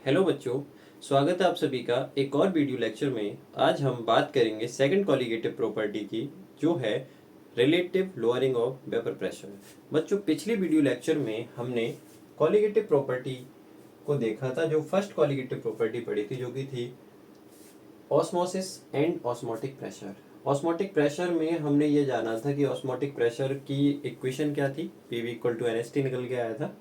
Hello बच्चों, स्वागत है आप सभी का एक और वीडियो लेक्चर में। आज हम बात करेंगे सेकंड कॉलिगेटिव प्रॉपर्टी की, जो है relative lowering of vapour pressure. बच्चों, पिछली वीडियो लेक्चर में हमने कॉलिगेटिव प्रॉपर्टी को देखा था। जो फर्स्ट कॉलिगेटिव प्रॉपर्टी पढ़ी थी, जो कि थी osmosis and osmotic pressure. Osmotic pressure में हमने ये जाना था कि ऑस्मोटिक प्रेशर की इक्वेशन क्या थी, पीवी इक्वल टू एनएसटी निकल के आया था,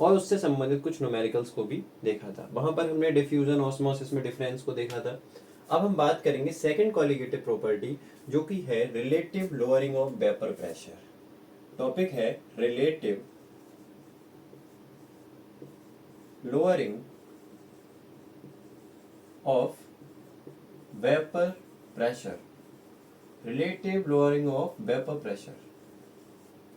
और उससे संबंधित कुछ न्यूमेरिकल्स को भी देखा था। वहां पर हमने डिफ्यूजन ऑस्मोसिस में डिफरेंस को देखा था। अब हम बात करेंगे सेकंड कॉलिगेटिव प्रॉपर्टी, जो कि है relative lowering of vapour pressure. Topic है relative lowering of vapour pressure. Relative lowering of vapour pressure,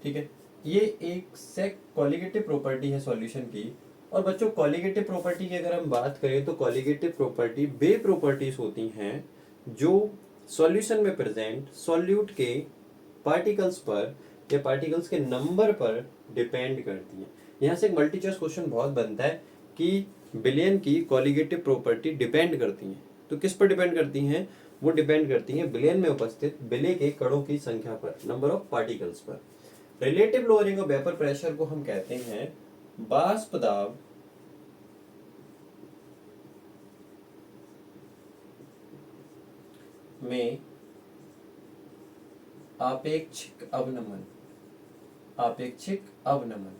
ठीक है। ये एक सेक कॉलिगेटिव प्रॉपर्टी है सॉल्यूशन की। और बच्चों, कॉलिगेटिव प्रॉपर्टी की अगर हम बात करें तो कॉलिगेटिव प्रॉपर्टी वे प्रॉपर्टीज होती हैं जो सॉल्यूशन में प्रेजेंट सॉल्यूट के पार्टिकल्स पर या पार्टिकल्स के नंबर पर डिपेंड करती हैं। यहाँ से एक मल्टी चॉइस क्वेश्चन बहुत बनता है कि बिलियन की कॉलिगेटिव प्रॉपर्टी डिपेंड करती हैं, तो किस पर डिपेंड करती हैं? वो डिपेंड करती हैं बिलियन में उपस्थित बिले के कणों की संख्या पर, नंबर ऑफ पार्टिकल्स पर। Relative lowering of vapour pressure को हम कहते हैं वाष्प दाब में आपेक्षिक अवनमन। आपेक्षिक अवनमन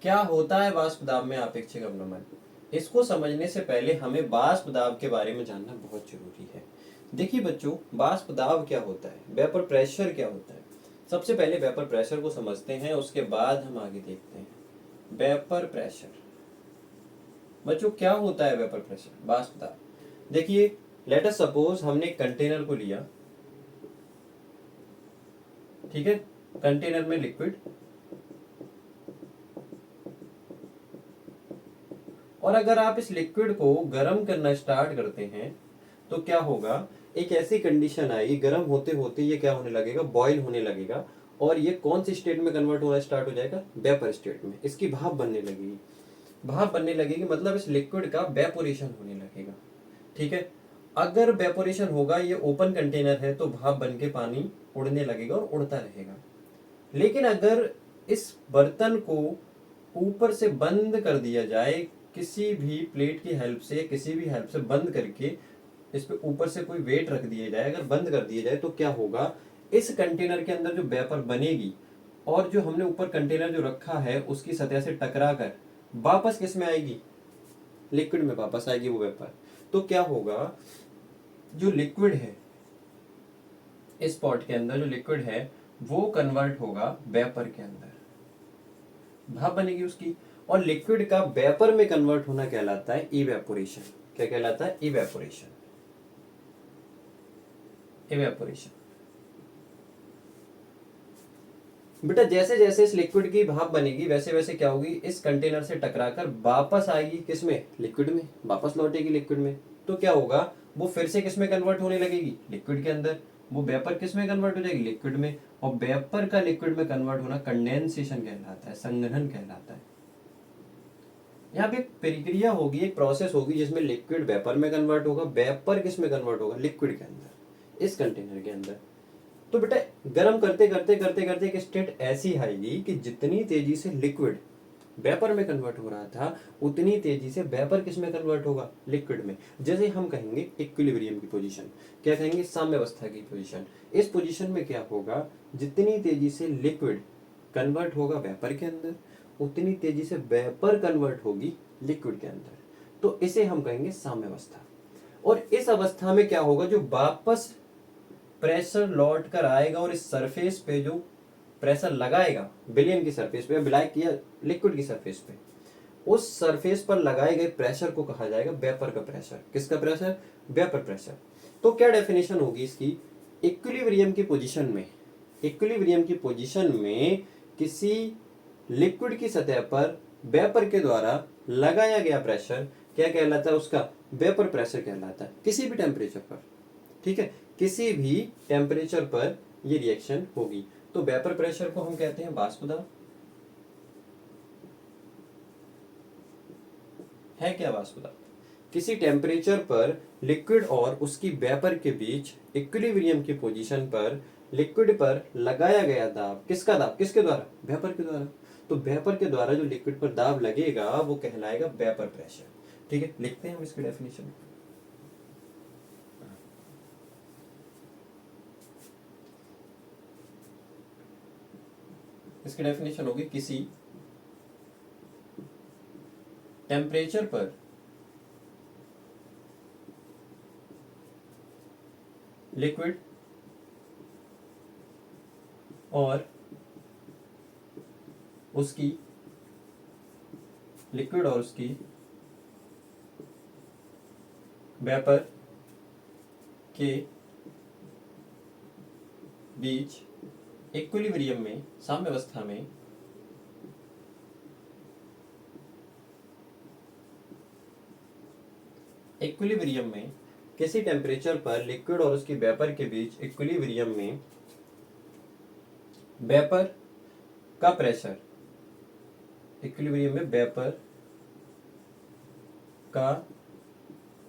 क्या होता है? वाष्प दाब में आपेक्षिक अवनमन, इसको समझने से पहले हमें वाष्प दाब के बारे में जानना बहुत जरूरी है। देखिए बच्चों, वाष्प दाब क्या होता है, वेपर प्रेशर क्या होता है। सबसे पहले वेपर प्रेशर को समझते हैं, उसके बाद हम आगे देखते हैं वेपर प्रेशर। बच्चों, क्या होता है वेपर प्रेशर, वाष्प दाब? देखिए, लेट अस सपोज हमने एक कंटेनर को लिया, ठीक है। कंटेनर में लिक्विड, और अगर आप इस लिक्विड को गर्म करना स्टार्ट करते हैं तो क्या होगा? एक ऐसी कंडीशन आएगी, गर्म होते होते ये क्या होने लगेगा? बॉईल होने लगेगा, और ये कौन सी स्टेट में कन्वर्ट होना स्टार्ट हो जाएगा? वेपर स्टेट में। इसकी भाप बनने लगेगी। भाप बनने लगेगी मतलब इस लिक्विड का वेपोरेशन होने लगेगा, ठीक है। अगर वेपोरेशन होगा, ये ओपन कंटेनर है, तो भाप बन के पानी उड़ने लगेगा और उड़ता रहेगा। लेकिन अगर इस बर्तन को ऊपर से बंद कर दिया जाए, किसी भी प्लेट की हेल्प से, किसी भी हेल्प से बंद करके इस पे ऊपर से कोई वेट रख दिया जाए, अगर बंद कर दिया जाए, तो क्या होगा? इस कंटेनर के अंदर जो वेपर बनेगी, और जो हमने ऊपर कंटेनर जो रखा है उसकी सतह से टकरा कर वापस किस में आएगी? लिक्विड में वापस आएगी वो वेपर। तो क्या होगा? जो लिक्विड है, इस पॉट के अंदर जो लिक्विड है वो कन्वर्ट होगा वेपर के अंदर, भाप बनेगी उसकी। और लिक्विड का वेपर में कन्वर्ट होना कहलाता है इवेपोरेशन। क्या कहलाता है? इवेपोरेशन। इवेपोरेशन। बेटा, जैसे जैसे इस लिक्विड की भाप बनेगी, वैसे वैसे क्या होगी? इस कंटेनर से टकराकर वापस आएगी किसमें? लिक्विड में, वापस लौटेगी लिक्विड में। तो क्या होगा? वो फिर से किसमें कन्वर्ट होने लगेगी? लिक्विड के अंदर। वो वेपर किसमें कन्वर्ट हो जाएगी? लिक्विड में। और वेपर का लिक्विड में कन्वर्ट होना कंडेंसेशन कहलाता है, संघनन कहलाता है। यहाँ पे एक प्रक्रिया होगी, एक प्रोसेस होगी, जिसमें लिक्विड वेपर में कन्वर्ट होगा, वेपर किस में कन्वर्ट होगा? लिक्विड के अंदर, इस कंटेनर के अंदर। तो बेटा, गर्म करते करते करते करते एक स्टेट ऐसी आएगी कि जितनी तेजी से लिक्विड वेपर में कन्वर्ट हो रहा था, उतनी तेजी से वेपर किस में कन्वर्ट होगा? लिक्विड में। जैसे हम कहेंगे इक्विलिब्रियम की पोजीशन, क्या कहेंगे? साम्यावस्था की पोजीशन। इस पोजीशन में क्या होगा? जितनी तेजी से लिक्विड कन्वर्ट होगा वेपर के अंदर, उतनी तेजी से वेपर कन्वर्ट होगी लिक्विड के अंदर। तो इसे हम कहेंगे साम्यावस्था। और इस अवस्था में क्या होगा? जो वापस प्रेशर लौट कर आएगा और इस सरफेस पे जो प्रेशर लगाएगा, बिलियन की सरफेस पे, ब्लैक या लिक्विड की सरफेस पे, उस सरफेस पर लगाए गए प्रेशर को कहा जाएगा वेपर का प्रेशर। किसका प्रेशर? Vapour pressure. तो क्या डेफिनेशन होगी इसकी? इक्विलिब्रियम की पोजीशन में, इक्विलिब्रियम की पोजीशन में किसी लिक्विड की सतह पर वेपर के द्वारा लगाया गया प्रेशर क्या कहलाता है? उसका वेपर प्रेशर कहलाता है, किसी भी टेम्परेचर पर, ठीक है। किसी भी टेम्परेचर पर ये रिएक्शन होगी। तो वेपर प्रेशर को हम कहते हैं वाष्प दाब, है क्या वाष्प दाब? किसी टेम्परेचर पर लिक्विड और उसकी वेपर के बीच इक्विलिब्रियम की पोजीशन पर लिक्विड पर लगाया गया दाब, किसका दाब, किसके द्वारा? वेपर के द्वारा। तो वेपर के द्वारा जो लिक्विड पर दाब लगेगा वो कहलाएगा वेपर प्रेशर। ठीक है, लिखते हैं हम इसकी डेफिनेशन। इसकी डेफिनेशन होगी किसी टेम्परेचर पर लिक्विड और उसकी वेपर के बीच इक्विलिब्रियम में, साम्यावस्था में किसी टेम्परेचर पर लिक्विड और उसकी वेपर के बीच इक्विलिब्रियम में वेपर का प्रेशर, इक्विलिब्रियम में वेपर का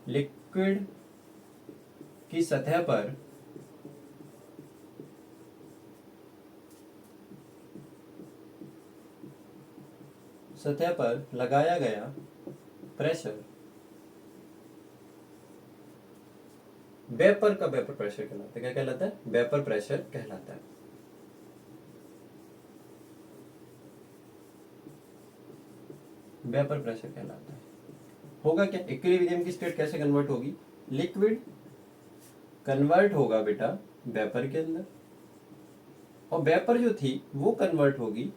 लिक्विड की सतह पर लगाया गया प्रेशर वेपर का वेपर प्रेशर कहलाता है। क्या कहलाता है? वेपर प्रेशर कहलाता है। वेपर प्रेशर कहलाता है। होगा क्या? इक्विलिब्रियम की स्टेट कैसे कन्वर्ट होगी? लिक्विड कन्वर्ट होगा बेटा वेपर के अंदर, और वेपर जो थी वो कन्वर्ट होगी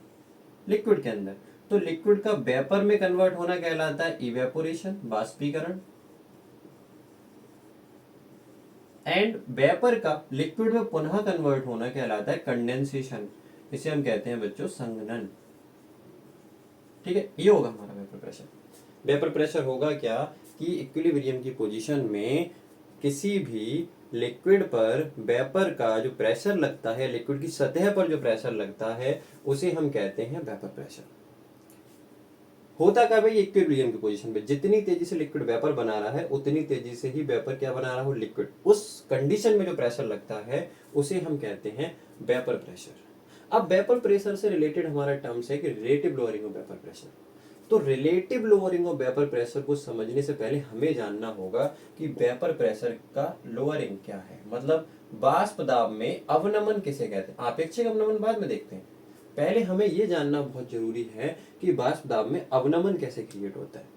लिक्विड के अंदर। तो लिक्विड का वेपर में कन्वर्ट होना कहलाता है इवेपोरेशन, बाष्पीकरण, एंड वेपर का लिक्विड में पुनः कन्वर्ट होना कहलाता है कंडेंसेशन। इसे हम कहते हैं बच्चों संघनन। ठीक है, ये होगा हमारा वेपर प्रेशर। वेपर प्रेशर होगा क्या कि इक्विलिब्रियम की पोजीशन में किसी भी लिक्विड पर वेपर का जो प्रेशर लगता है, लिक्विड की सतह पर जो प्रेशर लगता है, उसे हम कहते हैं वेपर प्रेशर। होता क्या भाई? इक्विलिब्रियम की पोजीशन पे जितनी तेजी से लिक्विड वेपर बना रहा है उतनी तेजी से ही वेपर क्या बना रहा हो? लिक्विड। उस कंडीशन में जो प्रेशर लगता है उसे हम कहते हैं वेपर प्रेशर। अब वेपर प्रेशर से रिलेटेड हमारा टर्म्स है कि relative lowering of vapour pressure. तो relative lowering of vapour pressure को समझने से पहले हमें जानना होगा कि वेपर प्रेशर का लोअरिंग क्या है, मतलब वाष्प दाब में अवनमन किसे कहते हैं। आपेक्षिक अवनमन बाद में देखते हैं, पहले हमें यह जानना बहुत जरूरी है कि वाष्प दाब में अवनमन कैसे क्रिएट होता है।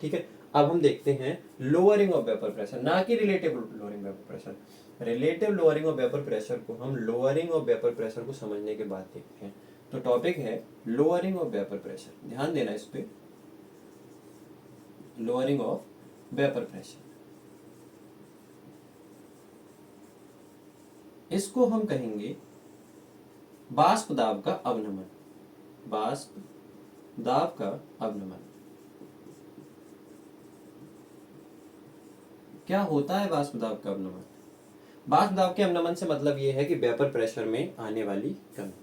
ठीक है, अब हम देखते हैं लोअरिंग ऑफ वेपर प्रेशर, ना कि relative lowering vapour pressure. Relative lowering of vapour pressure को हम लोअरिंग ऑफ वेपर प्रेशर को समझने के बाद देखते हैं। तो टॉपिक है लोअरिंग ऑफ वेपर प्रेशर, ध्यान देना इस पे। लोअरिंग ऑफ वेपर प्रेशर, इसको हम कहेंगे वाष्प दाब का अवनमन। वाष्प दाब का अवनमन क्या होता है? वाष्प दाब का अवनमन, वाष्प दाब के अवनमन से मतलब यह है कि वेपर प्रेशर में आने वाली कमी।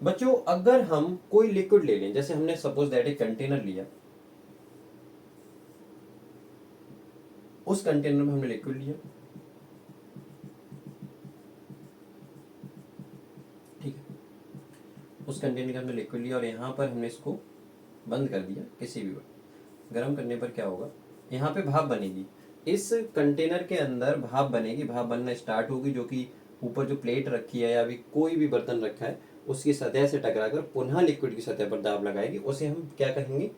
बच्चों अगर हम कोई लिक्विड ले लें, जैसे हमने सपोज दैट एक कंटेनर लिया, उस कंटेनर में हमने लिक्विड लिया, ठीक है, उस कंटेनर का हमने लिक्विड लिया और यहाँ पर हमने इसको बंद कर दिया किसी भी वक्त। गर्म करने पर क्या होगा? यहाँ पे भाप बनेगी, इस कंटेनर के अंदर भाप बनेगी, भाप बनना स्टार्ट होगी, जो कि ऊपर जो प्लेट रखी है या अभी कोई भी बर्तन रखा है उसकी सतह से टकराकर पुनः लिक्विड की सतह पर दाब लगाएगी, उसे हम क्या कहेंगे?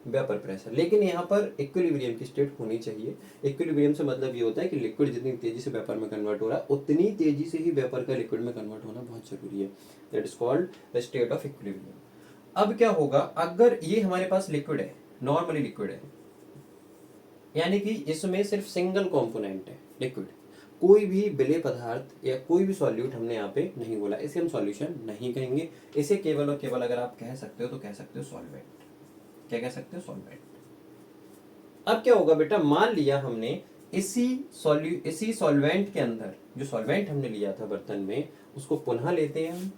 Vapour pressure. लेकिन यहाँ पर इक्विलिब्रियम की स्टेट होनी चाहिए। इक्विलिब्रियम से मतलब ये होता है कि लिक्विड जितनी तेजी से वेपर में कन्वर्ट हो रहा है उतनी तेजी से ही वेपर का लिक्विड में कन्वर्ट होना बहुत जरूरी है। That is called the state of equilibrium. अब क्या होगा अगर ये हमारे पास लिक्विड है, नॉर्मली लिक्विड है, यानी कि इसमें सिर्फ सिंगल कंपोनेंट है लिक्विड, कोई भी विलेय पदार्थ या कोई भी सॉल्यूट हमने यहाँ पे नहीं बोला, इसे हम सॉल्यूशन नहीं कहेंगे, इसे केवल और केवल अगर आप कह सकते हो तो कह सकते हो सॉल्वेंट। क्या कह सकते हो? सॉल्वेंट। अब क्या होगा बेटा, मान लिया हमने इसी सॉल्वेंट के अंदर, जो सॉल्वेंट हमने लिया था बर्तन में, उसको पुनः लेते हैं हम,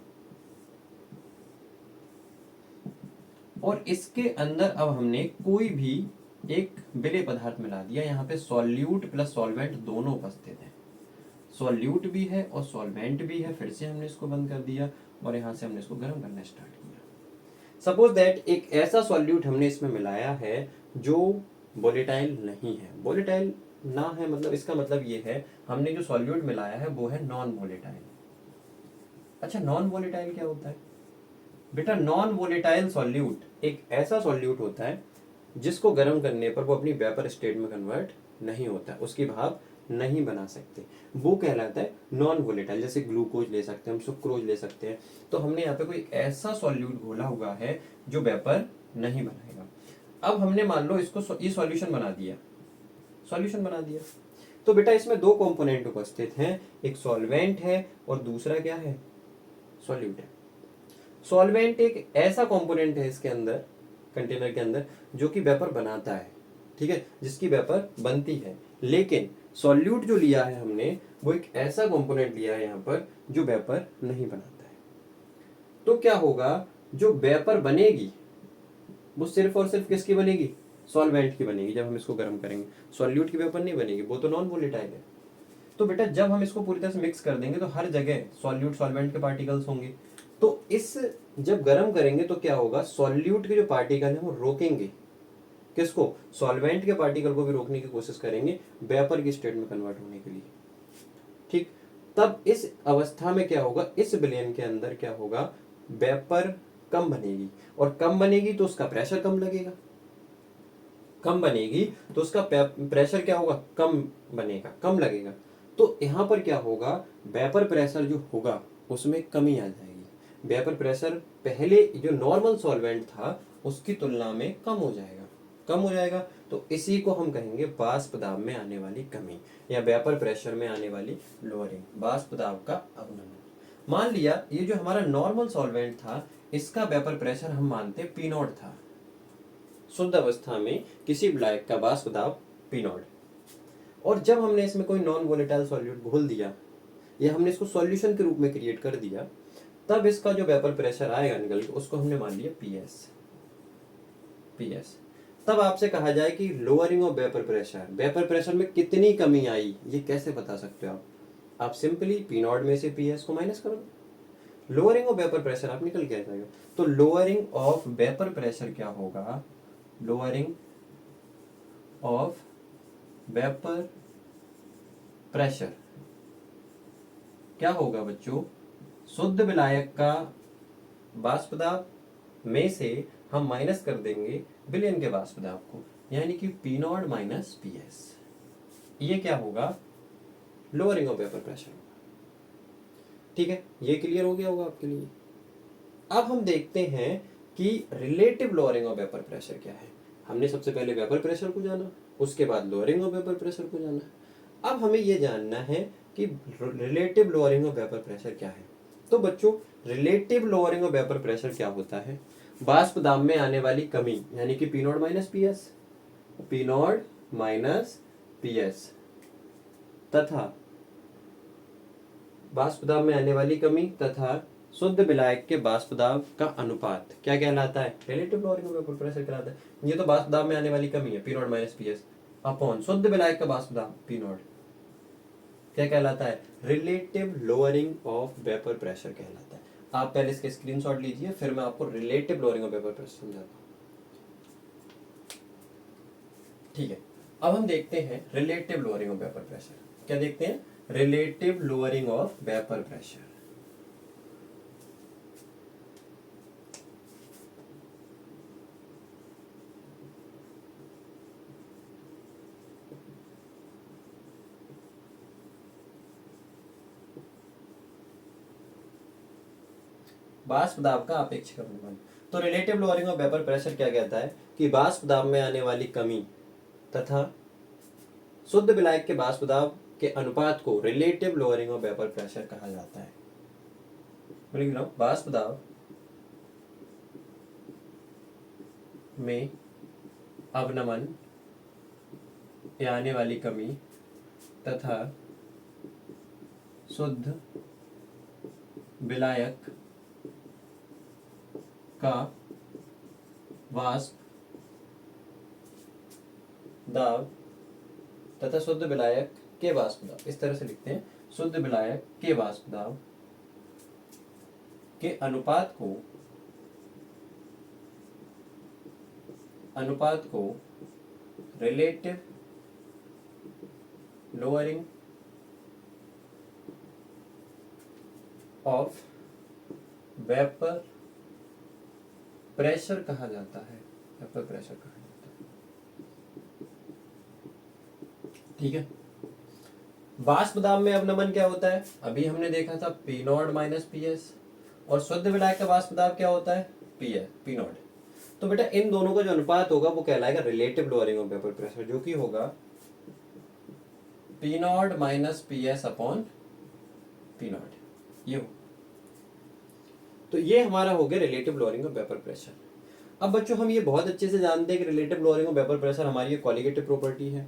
और इसके अंदर अब हमने कोई भी एक विलेय पदार्थ मिला दिया। यहाँ पे सॉल्यूट प्लस सॉल्वेंट दोनों उपस्थित है, सॉल्यूट भी है और सॉल्वेंट भी है। फिर से हमने इसको बंद कर दिया और यहाँ से हमने इसको गर्म करना स्टार्ट किया। सपोज दैट एक ऐसा सॉल्यूट हमने इसमें मिलाया है जो वोलेटाइल नहीं है। वोलेटाइल ना है मतलब इसका मतलब ये है हमने जो सॉल्यूट मिलाया है वो है नॉन वोलेटाइल। अच्छा, नॉन वोलेटाइल क्या होता है बेटा? नॉन वोलेटाइल सॉल्यूट एक ऐसा सॉल्यूट होता है जिसको गर्म करने पर वो अपनी वेपर स्टेट में कन्वर्ट नहीं होता, उसकी भाप नहीं बना सकते, वो कहलाता है नॉन वोलेटाइल। जैसे ग्लूकोज ले सकते हैं हम, सुक्रोज ले सकते हैं। तो हमने यहाँ पे कोई ऐसा सॉल्यूट घोला हुआ है जो वेपर नहीं बनाएगा। अब हमने मान लो इसको ये सॉल्यूशन बना दिया, सॉल्यूशन बना दिया। तो बेटा इसमें दो कंपोनेंट उपस्थित हैं, एक सॉल्वेंट है और दूसरा क्या है? सॉल्यूट है। सॉल्वेंट एक ऐसा कंपोनेंट है इसके अंदर, कंटेनर के अंदर, जो कि वेपर बनाता है, ठीक है, जिसकी वेपर बनती है। लेकिन सॉल्यूट जो लिया है हमने वो एक ऐसा कंपोनेंट लिया है यहाँ पर जो वेपर नहीं बनाता है। तो क्या होगा, जो वेपर बनेगी वो सिर्फ और सिर्फ किसकी बनेगी? सॉल्वेंट की बनेगी जब हम इसको गर्म करेंगे। सॉल्यूट की वेपर नहीं बनेगी, वो तो नॉन वोलेटाइल है। तो बेटा जब हम इसको पूरी तरह से मिक्स कर देंगे तो हर जगह सॉल्यूट सॉल्वेंट के पार्टिकल्स होंगे। तो इस जब गर्म करेंगे तो क्या होगा, सॉल्यूट के जो पार्टिकल है वो रोकेंगे किसको? सॉल्वेंट के पार्टिकल को भी रोकने की कोशिश करेंगे वेपर की स्टेट में कन्वर्ट होने के लिए। ठीक, तब इस अवस्था में क्या होगा, इस विलयन के अंदर क्या होगा, वेपर कम बनेगी। और कम बनेगी तो उसका प्रेशर कम लगेगा, कम बनेगी तो उसका प्रेशर क्या होगा, कम बनेगा, कम लगेगा। तो यहाँ पर क्या होगा, वेपर प्रेशर जो होगा उसमें कमी आ जाएगी। वेपर प्रेशर पहले जो नॉर्मल सॉल्वेंट था उसकी तुलना में कम हो जाएगा, कम हो जाएगा। तो इसी को हम कहेंगे वाष्प दाब में आने वाली कमी या वेपर प्रेशर में आने वाली लोअरिंग, वाष्प दाब का अवनमन। मान लिया ये जो हमारा नॉर्मल सॉल्वेंट था इसका वेपर प्रेशर हम मानते पी नॉट था, शुद्ध अवस्था में किसी विलायक का वाष्प दाब पी नॉट। और जब हमने इसमें कोई नॉन वोलेटाइल सॉल्यूट घोल दिया या हमने इसको सॉल्यूशन के रूप में क्रिएट कर दिया, तब इसका जो वेपर प्रेशर आएगा निकल के उसको हमने मान लिया पीएस, पीएस। तब आपसे कहा जाए कि lowering of vapour pressure, vapour pressure में कितनी कमी आई, ये कैसे बता सकते हो आप सिंपली पी नॉट में से पीएस को माइनस करो, लोअरिंग ऑफ वेपर प्रेशर आप निकल के आ जाएगा। तो लोअरिंग ऑफ वेपर प्रेशर क्या होगा, लोअरिंग ऑफ वेपर प्रेशर क्या होगा बच्चों, शुद्ध विलायक का वाष्प दाब में से हम माइनस कर देंगे विलयन के वाष्प दाब को, यानी कि P not minus P S. ये क्या होगा, लोअरिंग ऑफ वेपर प्रेशर होगा। ठीक है, ये क्लियर हो गया होगा आपके लिए। अब हम देखते हैं कि relative lowering of vapour pressure क्या है। हमने सबसे पहले वेपर प्रेशर को जाना, उसके बाद लोअरिंग ऑफ वेपर प्रेशर को जाना। अब हमें यह जानना है कि relative lowering of vapour pressure क्या है। तो बच्चों relative lowering of vapour pressure क्या होता है, वाष्प दाब में आने वाली कमी यानी कि P not minus P S, P not minus P S तथा वाष्प दाब में आने वाली कमी तथा शुद्ध विलायक के वाष्प दाब का अनुपात क्या कहलाता है, relative lowering of vapour pressure कहलाता है। ये तो वाष्प दाब में आने वाली कमी है P not minus P S upon शुद्ध विलायक का वाष्प दाब पी नॉट, क्या कहलाता है, relative lowering of vapour pressure कहलाता है। आप पहले इसके स्क्रीनशॉट लीजिए, फिर मैं आपको relative lowering of vapour pressure समझाता हूँ। ठीक है, अब हम देखते हैं relative lowering of vapour pressure. क्या देखते हैं, relative lowering of vapour pressure. वाष्प दाब का अपेक्षित अनुपात। तो relative lowering of vapour pressure क्या कहता है कि वाष्प दाब में आने वाली कमी तथा शुद्ध विलायक के वाष्प दाब के अनुपात को relative lowering of vapour pressure कहा जाता है। लिख रहा हूं, वाष्प दाब में अवनमन या आने वाली कमी तथा शुद्ध विलायक का वाष्प दाब तथा शुद्ध विलायक के वाष्प दाब, इस तरह से लिखते हैं, शुद्ध विलायक के वाष्प दाब के अनुपात को relative lowering of vapour pressure कहा जाता है, वेपर प्रेशर कहा जाता है। ठीक है, वाष्प दाब में अवनमन क्या होता है, अभी हमने देखा था P not minus P S, और शुद्ध विलायक का वाष्प दाब क्या होता है, पी नॉट। तो बेटा इन दोनों का जो अनुपात होगा वो कहलाएगा relative lowering of vapour pressure, जो कि होगा P not minus P S upon P not, ये हो। तो ये हमारा हो गया relative lowering of vapour pressure. अब बच्चों हम ये बहुत अच्छे से जानते हैं कि relative lowering of vapour pressure हमारी ये कॉलिगेटिव प्रॉपर्टी है।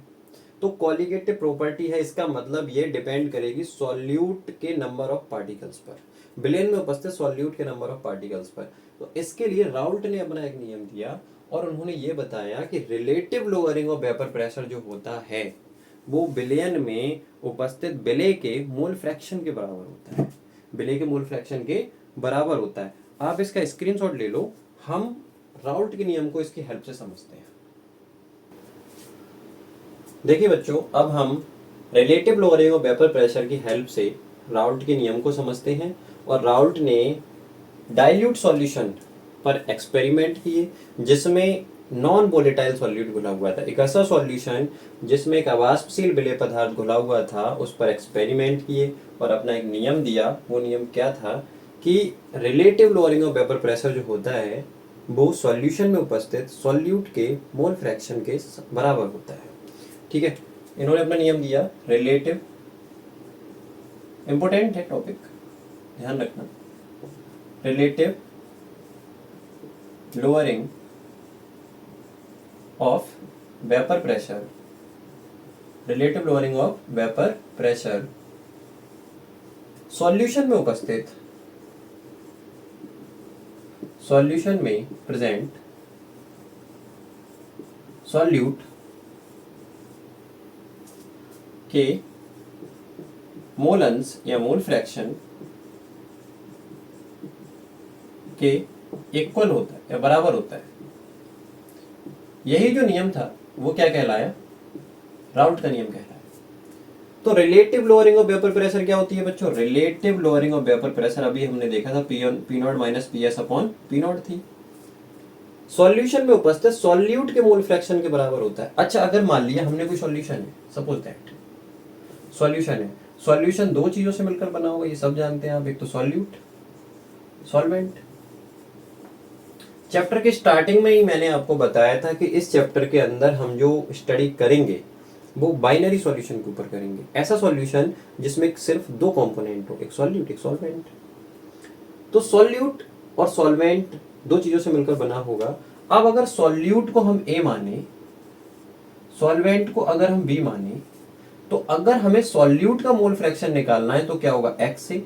तो कॉलिगेटिव प्रॉपर्टी है, इसका मतलब ये डिपेंड करेगी सॉल्यूट के नंबर ऑफ पार्टिकल्स पर, विलयन में उपस्थित सॉल्यूट के नंबर ऑफ पार्टिकल्स पर। तो इसके लिए राउल्ट ने अपना एक नियम दिया और उन्होंने ये बताया कि relative lowering of vapour pressure जो होता है वो विलयन में उपस्थित विलय के मोल फ्रैक्शन के बराबर होता है, विलय के मोल फ्रैक्शन के बराबर होता है। आप इसका स्क्रीनशॉट ले लो, हम राउल्ट के नियम को इसकी हेल्प से समझते हैं। देखिए बच्चों, अब हम relative lowering of vapour pressure की हेल्प से राउल्ट के नियम को समझते हैं। और राउल्ट ने डाइल्यूट सॉल्यूशन पर एक्सपेरिमेंट किए जिसमें नॉन वोलेटाइल सॉल्यूट घुला हुआ था, एक ऐसा सॉल्यूशन जिसमें एक अवाष्पशील विलेय पदार्थ घुला हुआ था, उस पर एक्सपेरिमेंट किए और अपना एक नियम दिया। वो नियम क्या था कि relative lowering of vapour pressure जो होता है वो सॉल्यूशन में उपस्थित सॉल्यूट के मोल फ्रैक्शन के बराबर होता है। ठीक है, इन्होंने अपना नियम दिया रिलेटिव, इंपॉर्टेंट है टॉपिक, ध्यान रखना, relative lowering of vapour pressure, relative lowering of vapour pressure solution में उपस्थित, सॉल्यूशन में प्रेजेंट सॉल्यूट के मोलन्स या मोल फ्रैक्शन के इक्वल होता है या बराबर होता है। यही जो नियम था वो क्या कहलाया, राउल्ट का नियम कहलाया। तो relative lowering of vapour pressure क्या होती है बच्चों, relative lowering of vapour pressure अभी हमने देखा था P not minus P S upon P not थी, सॉल्यूशन में उपस्थित सॉल्यूट के मोल फ्रैक्शन के बराबर होता है। अच्छा, अगर मान लिया हमने कोई सॉल्यूशन है, सपोज दैट सॉल्यूशन है, सॉल्यूशन दो चीजों से मिलकर बना होगा, ये सब जानते हैं आप, एक तो सॉल्यूट, सॉल्वेंट। चैप्टर के स्टार्टिंग में ही मैंने आपको बताया था कि इस चैप्टर के अंदर हम जो स्टडी करेंगे वो बाइनरी सॉल्यूशन के ऊपर करेंगे, ऐसा सॉल्यूशन जिसमें सिर्फ दो कंपोनेंट हो, एक सॉल्यूट एक सॉल्वेंट। तो सॉल्यूट और सॉल्वेंट दो चीजों से मिलकर बना होगा। अब अगर सॉल्यूट को हम ए माने, सॉल्वेंट को अगर हम बी माने, तो अगर हमें सॉल्यूट का मोल फ्रैक्शन निकालना है तो क्या होगा, एक्स से,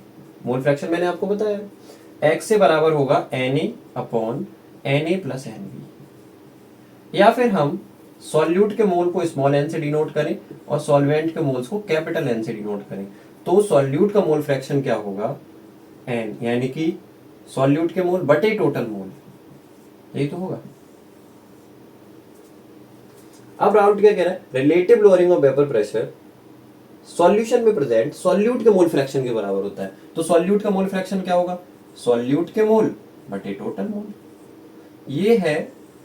मोल फ्रैक्शन मैंने आपको बताया, एक्स से बराबर होगा Na upon Na plus Nb। या फिर हम सॉल्यूट के मोल को स्मॉल n से डिनोट करें और सॉल्वेंट के मोल्स को कैपिटल N से डिनोट करें, तो सॉल्यूट का मोल फ्रैक्शन क्या होगा, n, यानी कि सॉल्यूट के मोल बटे टोटल मोल, यही तो होगा। अब राउल्ट क्या कह रहा है, relative lowering of vapour pressure solution में प्रेजेंट सॉल्यूट के मोल फ्रैक्शन के बराबर होता है। तो सॉल्यूट का मोल फ्रैक्शन क्या होगा, सॉल्यूट के मोल बटे टोटल मोल। ये है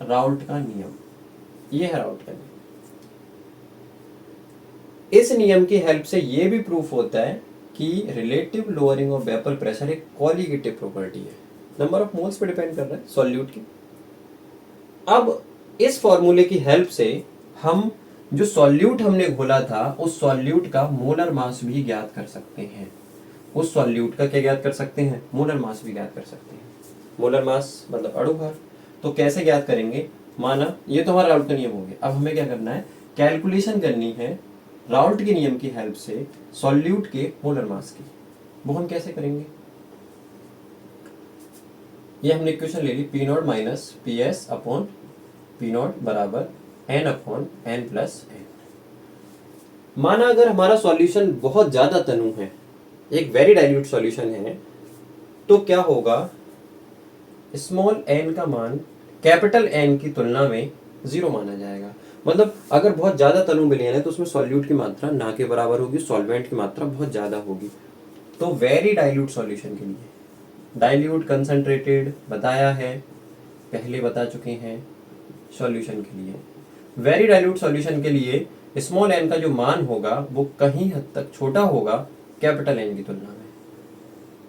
राउल्ट का नियम, ये है राउल्ट का नियम। इस नियम की हेल्प से ये भी प्रूफ होता है कि relative lowering of vapour pressure एक कॉलिगेटिव प्रॉपर्टी है, नंबर ऑफ मोल्स पे डिपेंड कर रहा है सॉल्यूट की। अब इस फॉर्मूले की हेल्प से हम जो सॉल्यूट हमने घोला था उस सॉल्यूट का मोलर मास भी ज्ञात कर सकते हैं, उस सॉल्यूट का क्या ज्ञात कर सकते हैं, मोलर मास भी ज्ञात कर सकते हैं। मोलर मास मतलब अणु भार। तो कैसे ज्ञात करेंगे, माना ये तो हमारा राउल्ट का नियम हो गया। अब हमें क्या करना है, कैलकुलेशन करनी है राउल्ट के नियम की हेल्प से सॉल्यूट के मोलर मास की। वो हम कैसे करेंगे, ये हमने इक्वेशन ले ली P not minus P S upon P not बराबर N upon N plus N. माना अगर हमारा सॉल्यूशन बहुत ज्यादा तनु है, एक वेरी डाइल्यूट सॉल्यूशन है, तो क्या होगा, स्मॉल एन का मान कैपिटल एन की तुलना में जीरो माना जाएगा। मतलब अगर बहुत ज्यादा तनु विलयन है तो उसमें सॉल्यूट की मात्रा ना के बराबर होगी, सॉल्वेंट की मात्रा बहुत ज्यादा होगी। तो वेरी डाइल्यूट सॉल्यूशन के लिए, डाइल्यूट कंसंट्रेटेड बताया है, पहले बता चुके हैं। सॉल्यूशन के लिए, वेरी डाइल्यूट सॉल्यूशन के लिए स्मॉल एन का जो मान होगा वो कहीं हद तक छोटा होगा कैपिटल एन की तुलना में।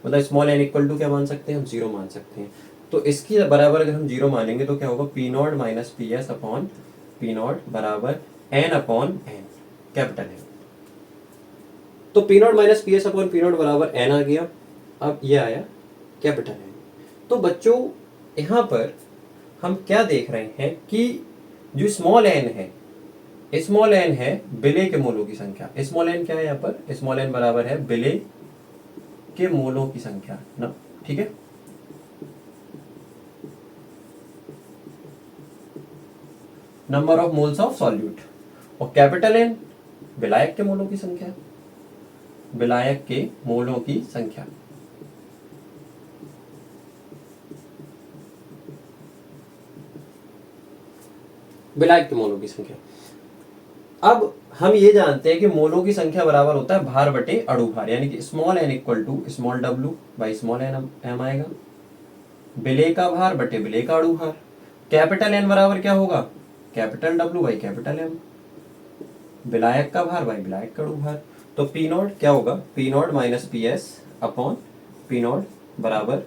मतलब स्मॉल एन इक्वल टू क्या मान सकते हैं हम, जीरो मान सकते हैं। तो इसकी बराबर अगर हम जीरो मानेंगे तो क्या होगा, P not minus P S upon P not बराबर N upon N capital N. तो P not minus P S upon P not बराबर एन आ गया। अब ये आया कैपिटल एन। तो बच्चों यहाँ पर हम क्या देख रहे हैं कि जो स्मॉल एन है, स्मॉल एन है विलेय के मोलों की संख्या। स्मॉल एन क्या है यहाँ पर, स्मॉल एन बराबर है विलेय के मोलों की संख्या ना, ठीक है। Number of moles of solute. और कैपिटल एन विलायक के मोलों की संख्या, विलायक के मोलों की संख्या। विलायक के मोलों की संख्या। अब हम ये जानते हैं कि मोलों की संख्या बराबर होता है भार बटे अणु भार, यानी कि small N equal to small W by small N M आएगा, विलेय का भार बटे विलेय का अणु भार। कैपिटल एन बराबर क्या होगा, capital W by capital M, विलायक का भार बाई विलायक का अणु भार। तो पी नॉट क्या होगा, P not minus P S upon P not बराबर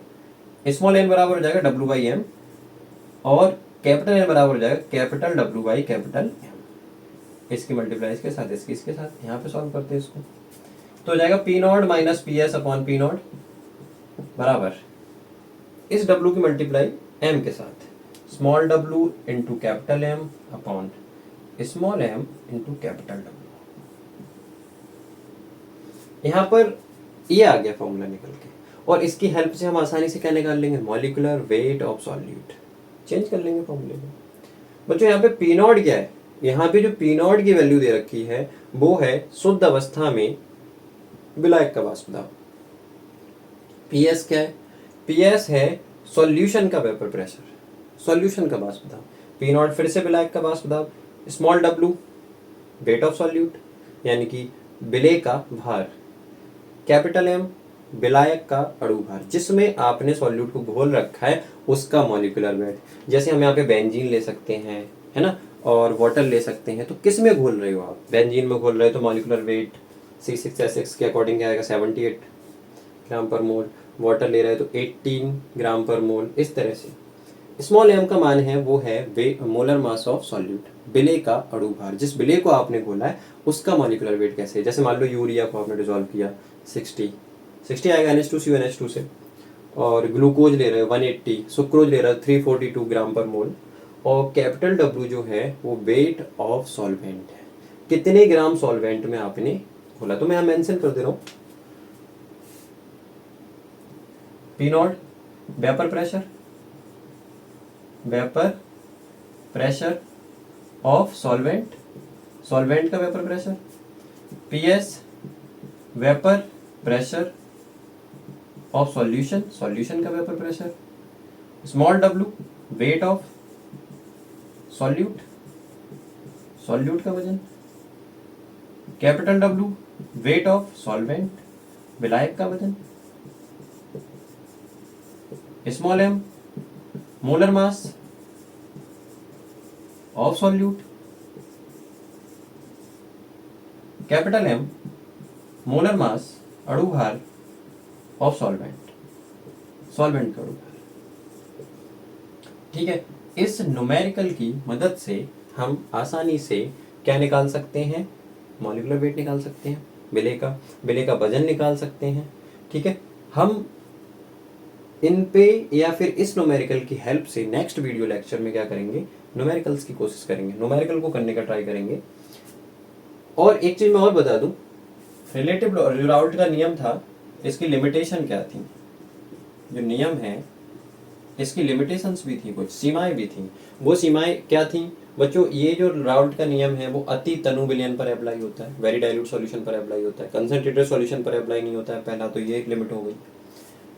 स्मॉल एन बराबर हो जाएगा डब्ल्यू बाई एम, और कैपिटल एन बराबर हो जाएगा capital W by capital M. इसकी मल्टीप्लाई इसके साथ, इसकी इसके साथ, यहाँ पे सॉल्व करते हैं इसको। तो हो जाएगा P not minus P S upon P not बराबर इस डब्ल्यू की मल्टीप्लाई एम के साथ, small W into capital M upon small M into capital W. यहाँ पर ये आ गया फॉर्मूला निकल के, और इसकी हेल्प से हम आसानी से क्या निकाल लेंगे, molecular weight of solute. Change कर लेंगे फॉर्मूले में। बच्चों यहाँ पे पी नॉट क्या है, यहाँ पे जो पी नॉट की वैल्यू दे रखी है वो है शुद्ध अवस्था में विलायक का वाष्प दाब। पी एस क्या है, पी एस है सॉल्यूशन का वेपर प्रेशर, सॉल्यूशन का वाष्प दाब। पी नॉट फिर से विलायक का वाष्प दाब, small W weight of solute यानी कि विलेय का भार, कैपिटल एम विलायक का अणु भार जिसमें आपने सॉल्यूट को घोल रखा है उसका मॉलिक्यूलर वेट। जैसे हम यहाँ पे बेंजीन ले सकते हैं, है ना, और वाटर ले सकते हैं। तो किस में घोल रहे हो आप, बेंजीन में घोल रहे हो तो मॉलिक्यूलर वेट C6H6 के अकॉर्डिंग क्या आएगा 78 ग्राम पर मोल, वाटर ले रहे हो तो 18 ग्राम पर मोल। इस तरह से स्मॉल एम का मान है वो है मोलर मास ऑफ सॉल्यूट, विलेय का अणु भार, जिस विलेय को आपने घोला है उसका मॉलिक्यूलर वेट कैसे है। जैसे मान लो यूरिया को आपने डिसॉल्व किया 60 आएगा NH2CONH2 से, और ग्लूकोज ले रहे हो 180, सुक्रोज ले रहे हो 342 ग्राम पर मोल, और कैपिटल डब्ल्यू जो है वो वेट ऑफ सॉल्वेंट है, कितने ग्राम सॉल्वेंट में आपने घोला। तो मैं यहाँ मेंशन कर दे रहा हूँ, P naught vapour pressure of solvent, solvent का vapour pressure, P S vapour pressure of solution, solution का vapour pressure, small W weight of solute, solute का वजन, capital W weight of solvent, विलायक का वजन, small M molar mass of solute, capital M molar mass अणु भार of solvent, solvent का अणु भार। ठीक है, इस न्यूमेरिकल की मदद से हम आसानी से क्या निकाल सकते हैं, मॉलिक्यूलर वेट निकाल सकते हैं, विलेय का वजन निकाल सकते हैं। ठीक है, हम इन पे या फिर इस न्यूमेरिकल की हेल्प से नेक्स्ट वीडियो लेक्चर में क्या करेंगे, न्यूमेरिकल्स की कोशिश करेंगे, न्यूमेरिकल को करने का ट्राई करेंगे। और एक चीज मैं और बता दूं, रिलेटिव जो राउल्ट का नियम था इसकी लिमिटेशन क्या थी। जो नियम है इसकी लिमिटेशंस भी थी, कुछ सीमाएं भी थी। वो सीमाएं क्या थी बच्चों? ये जो राउल्ट का नियम है वो अति तनु विलयन पर अप्लाई होता है, वेरी डाइल्यूट सॉल्यूशन पर अप्लाई होता है, कंसंट्रेटेड सॉल्यूशन पर अप्लाई नहीं होता है। पहला तो ये एक लिमिट हो गई।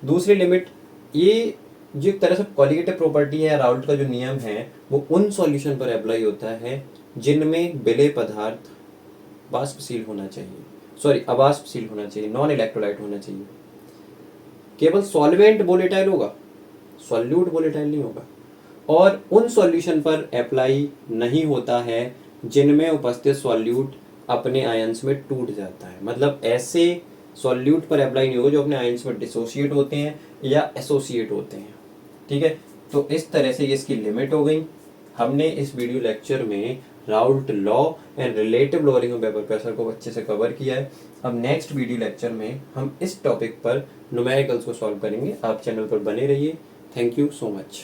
दूसरी लिमिट, ये जो एक तरह से कॉलिगेटिव प्रॉपर्टी है, राउल्ट का जो नियम है वो उन सॉल्यूशन पर अप्लाई होता है जिनमें विलेय पदार्थ वाष्पशील होना चाहिए, सॉरी अवाष्पशील होना चाहिए, नॉन इलेक्ट्रोलाइट होना चाहिए। केवल सॉल्वेंट वोलेटाइल होगा, सॉल्यूट वोलेटाइल नहीं होगा। और उन सॉल्यूशन पर अप्लाई नहीं होता है जिनमें उपस्थित सॉल्यूट अपने आयंस में टूट जाता है। मतलब ऐसे सॉल्यूट पर अप्लाई नहीं होगा जो अपने आयंस में डिसोसिएट होते हैं या एसोसिएट होते हैं। ठीक है, तो इस तरह से इसकी लिमिट हो गई। हमने इस वीडियो लेक्चर में Raoult law and relative lowering of vapour pressure को अच्छे से कवर किया है। अब नेक्स्ट वीडियो लेक्चर में हम इस टॉपिक पर न्यूमेरिकल्स को सॉल्व करेंगे। आप चैनल पर बने रहिए। Thank you so much.